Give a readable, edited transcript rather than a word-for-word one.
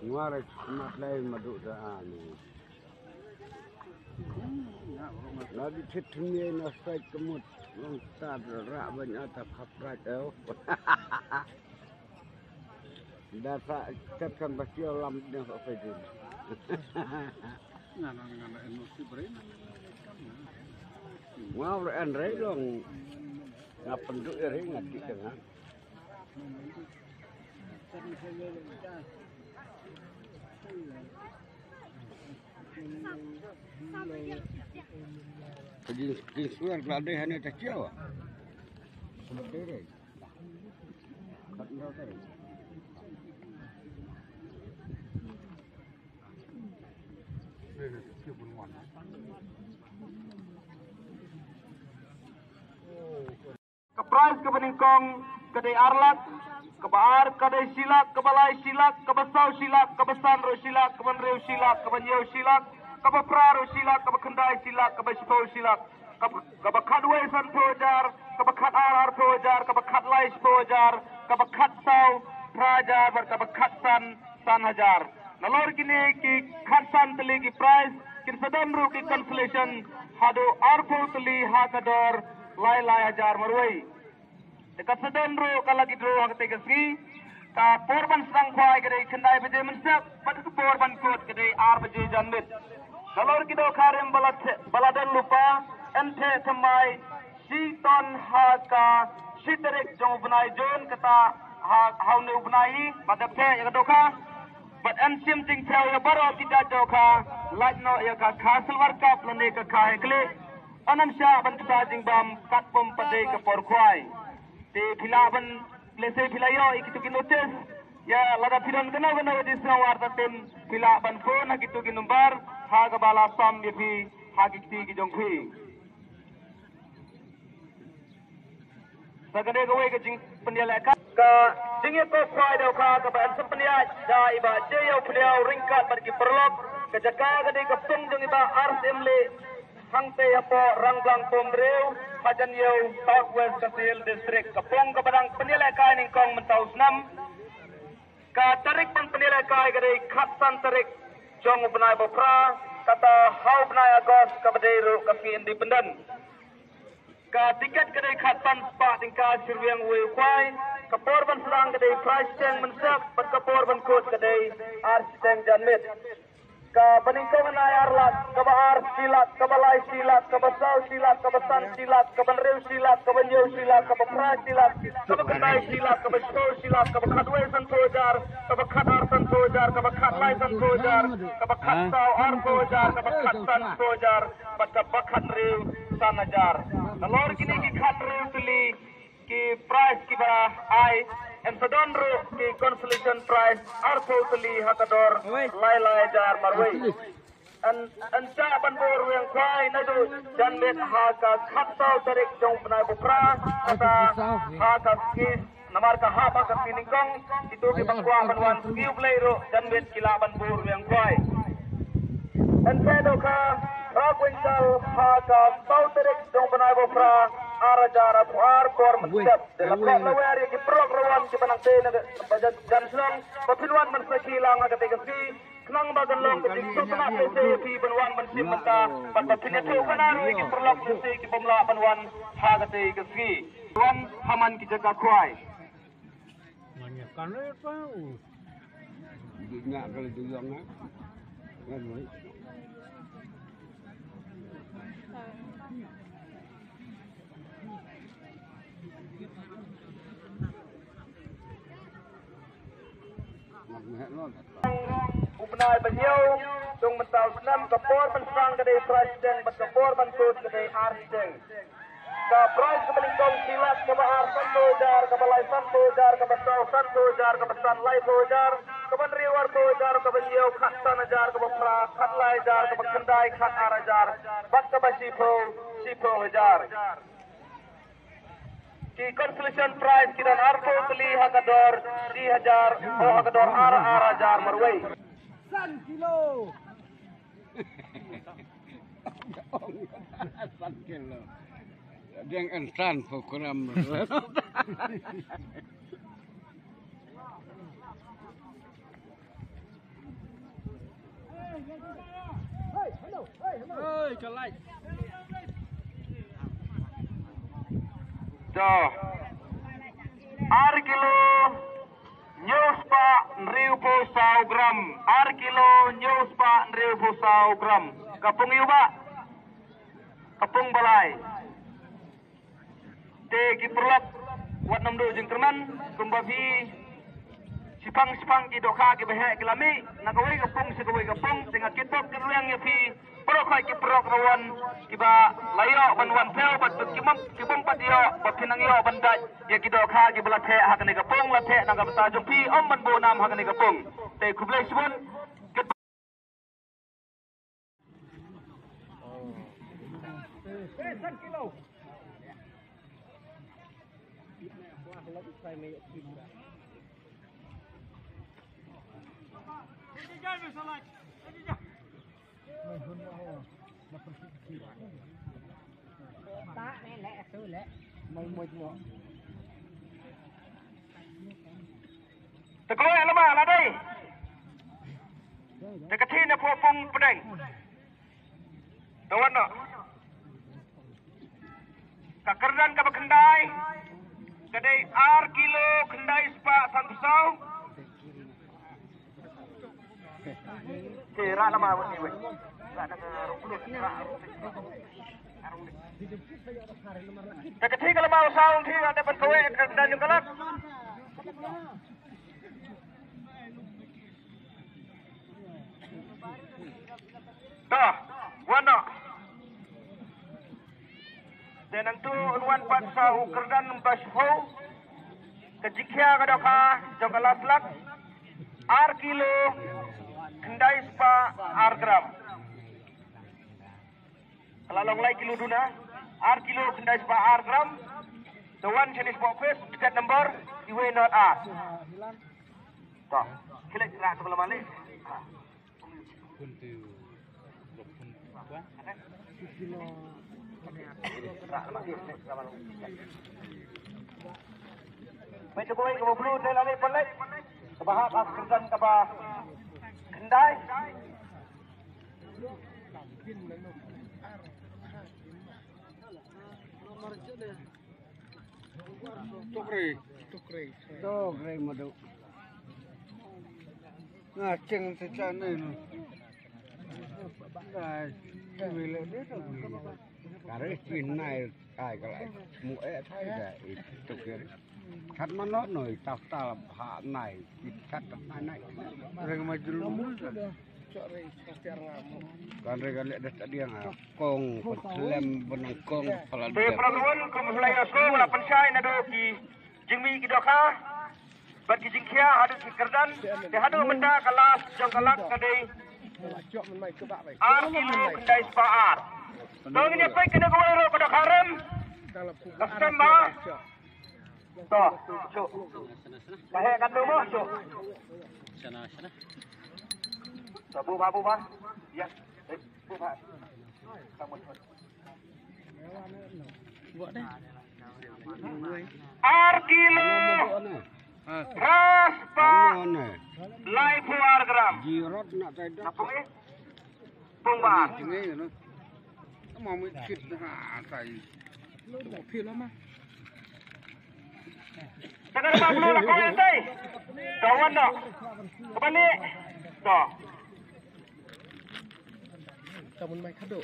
Nguarai mat lain maduk daan. Lagi cetumnya nasai kemut, longtar rak banyak tak kaprat tau. Dasa cakap pasti alam dia apa itu. Ngana emosi berin. Mau Andre dong. Ngapen tu ere ngati dengan. Jadi suar kelade hanya tak jauh. Sementara. Kat nau tadi. Kepras ke peningkong kedai arlat kebaar kedai silak kebalai silak kebesau silak kebesan ro silak kebenreu silak kebenyau silak kebepraru silak kebekendai silak kebesipau silak kebekat wesan pojar kebekat arar pojar kebekat lais pojar kebekat sau prajar berkebekat san hajar nalor kini ki khatsan teli ki prize kin sadamru ki consolation hado arpo teli hakador lai hajar marwai dekat sedendro kalau gitu hak tegasgi ka porban serang khwai kedai kendai beje mensak pada tu porban kot kedai ar beje janmit nalor kido kharem baladan lupa ente thamai siton haka sitrek jong bunai jon kata haune ubnai madapte ya doka but sim ting thau ya baro tidak doka lajno ya ka khasal warka plane ka khai kle anansha bantata jingbam katpom pade ka porkhwai te philaban plese philayo ikitu notice ya lada philan gana di sawar tatem philaban phone hakitu number haga bala sam yepi hagikti ki jongphi sagade gawe ke jing pendiala ka jing ko khwai do ka ban sampandia da iba jeyo phliau ringkat bar ki perlok ke jaka gade ka pung jong iba RSMle hangte apo rangblang pomreu hajan yau Southwest Kasil District kapong kabadang penilaikai ning kong mentau senam ka tarik pang penilaikai gade khatsan tarik jong benai bopra kata hau benai agos kabadairu kafi independent ka tiket gade khatsan spa tingka sirwiang wei kwai kaporban serang gade price tang mensak pat kaporban kot gade arsteng janmit ka peningkongan arlat kabar silat kabalai silat kabasau silat kabasan silat kabenreu silat kabenyau silat kabapra silat kabakandai silat kabasau silat kabakadwe san pojar kabakat arsan pojar kabakat lai san pojar kabakat sau ar pojar kabakat san pojar bakat reu sanajar nalor kini ki khat reu tuli ki prize ki bara ai en sadonro ki consolation prize artho tuli hakador lai jar marwai an cha ban bor weng khwai na du janmet ha ka khatsau tarik jong panai bupra kata ha ka kis namar ka ha ba ka piningkong itu ki bangkwa banwan skiu plairo janmet kila ban bor weng khwai an pedo ka rakwingal ha ka sau tarik jong panai bupra arajar puar kor menjab dalam lawer ki prok rawan ki panang te na janslong papinuan man sa kilang aga tegasi kenang bagan long ke sukna te pi banwan man sim mata pat papinatu kana ki prok te ki bomla banwan ha ga tegasi wan haman ki jaga khwai Banyak kan apa? Nyak kalau tuyang nak. Kan Ubnai banyau tung mentau senam kapor pensang kedai presiden berkapor bankut kedai arsen ka prize kemeningkong silat kebahar santojar kebalai santojar kebesau santojar kebesan lai tojar kebenriwar tojar kebenyau khat sanajar kebepra khat lai jar kebekendai khat arajar bak kebasipo sipo hajar ki consolation prize kidan arpo teli hakador 3000 o hakador arajar marwai San kilo. San kilo. Yang instan program. Ơi, trở lại. So, ar kilo nyuspa 1,000 gram. Ar kilo nyuspa 1,000 gram. Kapung yuba. Kapung balai. Te kiperlap wat namdo jengkerman kumbabi sipang ki doka ki behe kilami nakawai kapung sikawai kapung tengah kitok keruyang ya fi prokai ki prok rawan kiba layo banwan pel bat kibum patio bat pinang yo bandaj ya ki doka ki belathe hakane kapung lathe naga bata jumpi om ban bo nam hakane kapung te kublai sibun Tekoy lama lah dai. Tekatin na pung pedeng. Tawan no. Kakerdan ka bakendai. Kadai ar kilo kendai spa santusau. Kira lama wani we. Tekatin kalau mau saung thi ada berkowe dan yung kalat. Dah, wana. Dan itu unwan patsa ukerdan basho. Kejikya kadaka jongalaslak. Ar kilo kendai spa ar gram. Kalau lay kilo duna, ar kilo kendai spa ar gram. The one jenis boxes dekat number iwe not ar. Dah, klik gerak sebelum balik. May tukoy ka mablo dahil alay palay. Kabahak ang kerdan ka ba kendai. Tukre madu. Ngaceng secana ini. Bila dia tu. Karena pinai kai kalai. Mu'e thay dah itu kiri. Kat mana noi taftal hak nai. Kat nai. Orang majul. Kan regalek dah tadi yang kong lem benangkong pala. Te perlakuan kumulai asko wala pensai na do ki jingmi ki doka. Bat ki jingkia ada ki kerdan. Te hadu benda kalas jong kalak kadai. Ar kilo kendai sepaar. Dong ini apa kena kau ero pada karam. Kasem ba. Toh, cuk. Kahek kan dulu cuk. Sana. Sabu babu ba? Ya. Bu ba. Kamu. Buat dah. Ar kilo. Ras pa. Lai puar gram. Jirot nak tidak. Apa ni? Pungbar. Ini no. Mau mikir dah sai. Feel lama. Jangan bablu lah kau yang tay. Kawan dah. Kembali. Dah. Kamu main kado.